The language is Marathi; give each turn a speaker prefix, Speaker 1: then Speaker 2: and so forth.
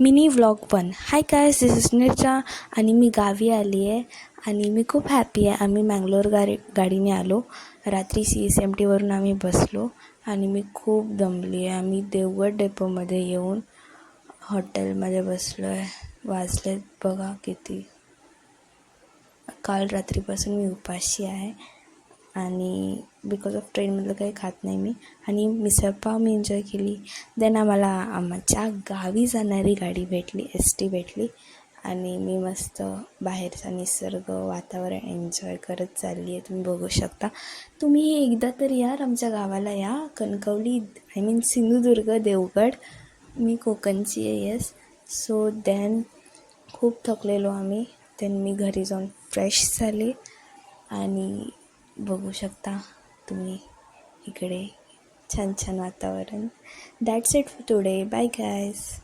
Speaker 1: Mini vlog 1. High guys, this is Nirja आणि मी गावी आली आहे आणि मी खूप हॅपी आहे. आम्ही मँगलोर गाडीने आलो. रात्री CSMTवरून आम्ही बसलो आणि मी खूप दमली आहे. आम्ही देवगड डेपोमध्ये येऊन हॉटेलमध्ये बसलो आहे. वाजलेत बघा किती. काल रात्रीपासून मी उपाशी आहे आणि बिकॉज ऑफ ट्रेनमधलं काही खात नाही मी. आणि मिसळपाव मी एन्जॉय केली. देन आम्हाला आमच्या गावी जाणारी गाडी भेटली, ST भेटली आणि मी मस्त बाहेरचा निसर्ग वातावरण एन्जॉय करत चालली आहे. तुम्ही बघू शकता. तुम्ही एकदा तर यार आमच्या गावाला या. कणकवली सिंधुदुर्ग देवगड. मी कोकणची आहे. येस. सो देन खूप थकलेलो आम्ही. देन मी घरी जाऊन फ्रेश झाले आणि बघू शकता तुम्ही इकडे छान छान वातावरण. That's it for today. Bye guys.